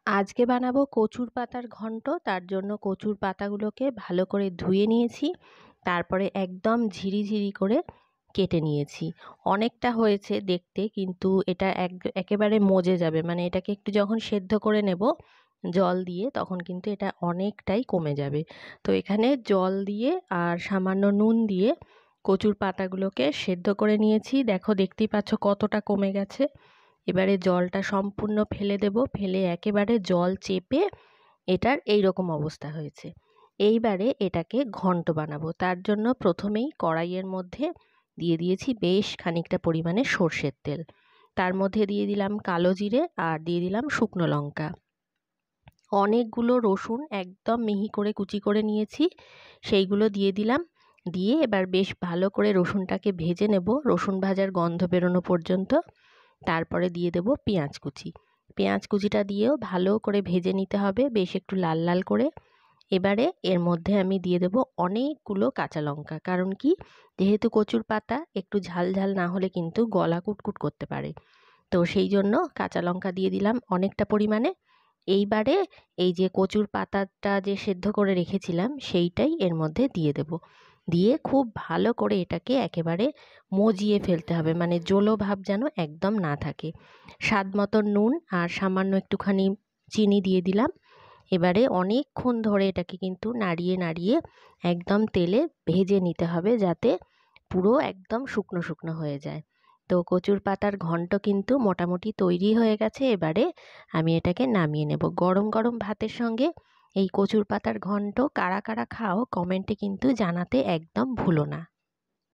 আজকে বানাবো কচুর পাতার ঘন্ট। তার জন্য কচুর পাতাগুলোকে ভালো করে ধুয়ে নিয়েছি, তারপরে একদম ঝিরিঝিরি করে কেটে নিয়েছি। অনেকটা হয়েছে দেখতে, কিন্তু এটা একেবারে মজে যাবে, মানে এটাকে একটু যখন সেদ্ধ করে নেব জল দিয়ে, তখন কিন্তু এটা অনেকটাই কমে যাবে। তো এখানে জল দিয়ে আর সামান্য নুন দিয়ে কচুর পাতাগুলোকে সেদ্ধ করে নিয়েছি। দেখো, দেখতেই পাচ্ছ কতটা কমে গেছে। এবারে জলটা সম্পূর্ণ ফেলে দেব, ফেলে একেবারে জল চেপে এটার এই রকম অবস্থা হয়েছে। এইবারে এটাকে ঘন্ট বানাবো। তার জন্য প্রথমেই কড়াইয়ের মধ্যে দিয়ে দিয়েছি বেশ খানিকটা পরিমাণে সর্ষের তেল। তার মধ্যে দিয়ে দিলাম কালো জিরে আর দিয়ে দিলাম শুকনো লঙ্কা। অনেকগুলো রসুন একদম মিহি করে কুচি করে নিয়েছি, সেইগুলো দিয়ে দিলাম। দিয়ে এবার বেশ ভালো করে রসুনটাকে ভেজে নেব, রসুন ভাজার গন্ধ বেরোনো পর্যন্ত। তারপরে দিয়ে দেব পেঁয়াজ কুচি। পেঁয়াজ কুচিটা দিয়েও ভালো করে ভেজে নিতে হবে, বেশ একটু লাল লাল করে। এবারে এর মধ্যে আমি দিয়ে দেব অনেকগুলো কাঁচা লঙ্কা, কারণ কি, যেহেতু কচুর পাতা একটু ঝাল ঝাল না হলে কিন্তু গলা কুটকুট করতে পারে। তো সেই জন্য কাঁচা লঙ্কা দিয়ে দিলাম অনেকটা পরিমাণে। এইবারে এই যে কচুর পাতাটা যে সেদ্ধ করে রেখেছিলাম সেইটাই এর মধ্যে দিয়ে দেব। দিয়ে খুব ভালো করে এটাকে একেবারে মজিয়ে ফেলতে হবে, মানে জলো ভাব যেন একদম না থাকে। স্বাদ মতো নুন আর সামান্য একটুখানি চিনি দিয়ে দিলাম। এবারে অনেকক্ষণ ধরে এটাকে কিন্তু নাড়িয়ে নাড়িয়ে একদম তেলে ভেজে নিতে হবে, যাতে পুরো একদম শুকনো শুকনো হয়ে যায়। তো কচুর পাতার ঘন্ট কিন্তু মোটামুটি তৈরি হয়ে গেছে। এবারে আমি এটাকে নামিয়ে নেব। গরম গরম ভাতের সঙ্গে এই কচুর পাতার ঘন্ট কারা কারা খাও কমেন্টে কিন্তু জানাতে একদম ভুলো না।